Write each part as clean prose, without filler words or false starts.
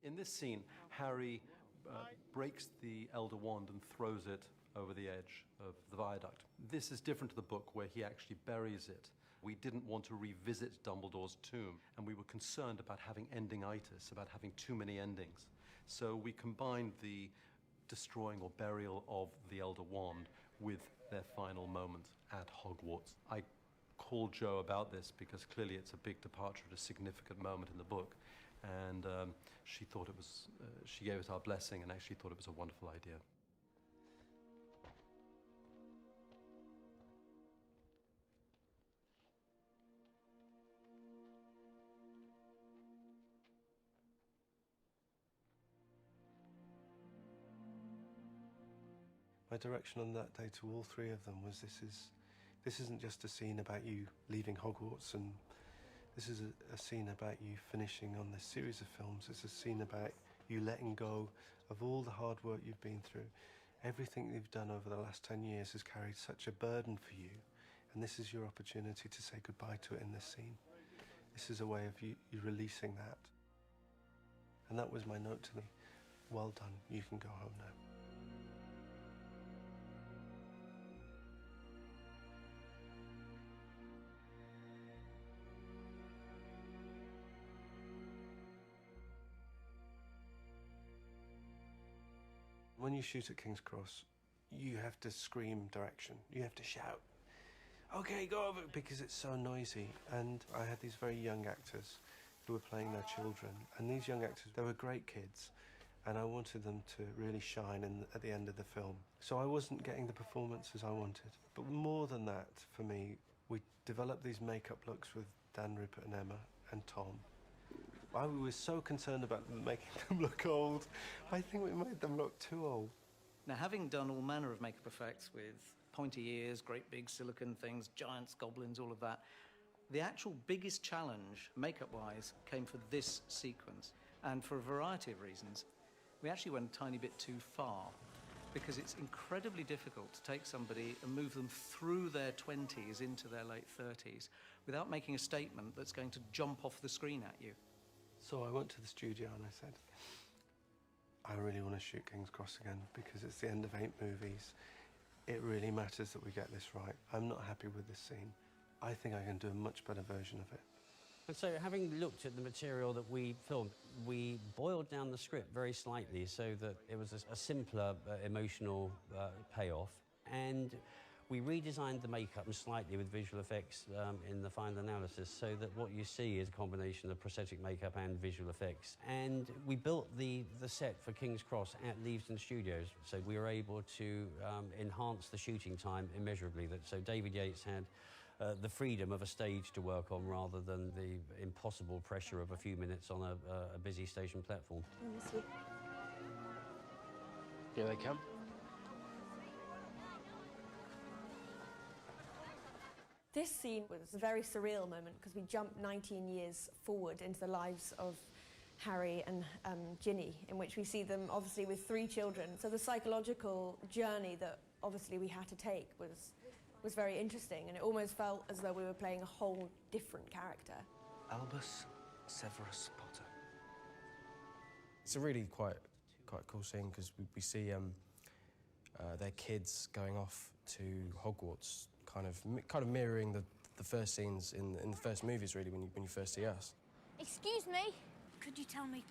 In this scene, Harry breaks the Elder Wand and throws it over the edge of the viaduct. This is different to the book where he actually buries it. We didn't want to revisit Dumbledore's tomb, and we were concerned about having endingitis, about having too many endings. So we combined the destroying or burial of the Elder Wand with their final moment at Hogwarts. I called Jo about this because clearly it's a big departure at a significant moment in the book, and she thought it was, she gave us our blessing and actually thought it was a wonderful idea. My direction on that day to all three of them was this isn't just a scene about you leaving Hogwarts, and this is a scene about you finishing on this series of films. It's a scene about you letting go of all the hard work you've been through. Everything you've done over the last 10 years has carried such a burden for you, and this is your opportunity to say goodbye to it in this scene. This is a way of you releasing that. And that was my note to them. Well done, you can go home now. When you shoot at King's Cross, you have to scream direction. You have to shout, "Okay, go over," because it's so noisy. And I had these very young actors who were playing their children. And these young actors, they were great kids. And I wanted them to really shine at the end of the film. So I wasn't getting the performances I wanted. But more than that, for me, we developed these makeup looks with Dan, Rupert and Emma and Tom. I was so concerned about making them look old. I think we made them look too old. Now, having done all manner of makeup effects with pointy ears, great big silicone things, giants, goblins, all of that, the actual biggest challenge, makeup-wise, came for this sequence. And for a variety of reasons, we actually went a tiny bit too far, because it's incredibly difficult to take somebody and move them through their 20s into their late 30s without making a statement that's going to jump off the screen at you. So I went to the studio and I said, I really want to shoot King's Cross again because it's the end of 8 movies. It really matters that we get this right. I'm not happy with this scene. I think I can do a much better version of it. And so, having looked at the material that we filmed, we boiled down the script very slightly so that it was a simpler emotional payoff. And we redesigned the makeup slightly with visual effects in the final analysis so that what you see is a combination of prosthetic makeup and visual effects. And we built the set for King's Cross at Leavesden Studios, so we were able to enhance the shooting time immeasurably. So David Yates had the freedom of a stage to work on rather than the impossible pressure of a few minutes on a busy station platform. Here they come. This scene was a very surreal moment because we jumped 19 years forward into the lives of Harry and Ginny, in which we see them obviously with 3 children. So the psychological journey that obviously we had to take was very interesting, and it almost felt as though we were playing a whole different character. Albus Severus Potter. It's a really quite a cool scene because we see their kids going off to Hogwarts, kind of mirroring the first scenes in the first movies, really, when you first see us. Excuse me, could you tell me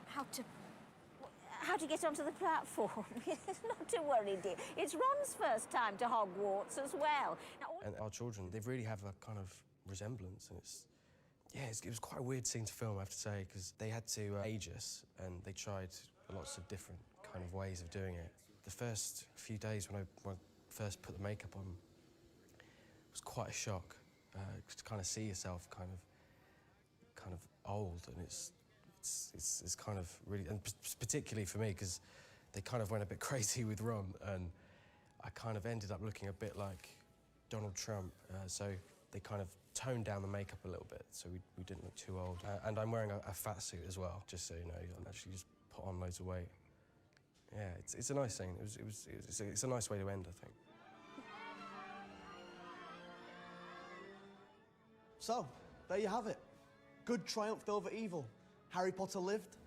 how to get onto the platform? Not to worry, dear. It's Ron's first time to Hogwarts as well. And our children, they really have a kind of resemblance, and it was quite a weird scene to film, I have to say, because they had to age us, and they tried lots of different kind of ways of doing it. The first few days when I first put the makeup on, it was quite a shock to kind of see yourself kind of old, and it's kind of really, and particularly for me because they kind of went a bit crazy with Ron, and I kind of ended up looking a bit like Donald Trump. So they kind of toned down the makeup a little bit, so we didn't look too old. And I'm wearing a fat suit as well, just so you know. I actually just put on loads of weight. Yeah, it's a nice scene. It's a nice way to end, I think. So, there you have it. Good triumphed over evil. Harry Potter lived,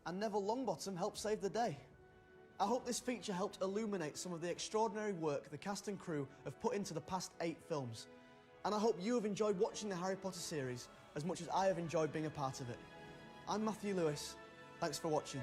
and Neville Longbottom helped save the day. I hope this feature helped illuminate some of the extraordinary work the cast and crew have put into the past 8 films. And I hope you have enjoyed watching the Harry Potter series as much as I have enjoyed being a part of it. I'm Matthew Lewis. Thanks for watching.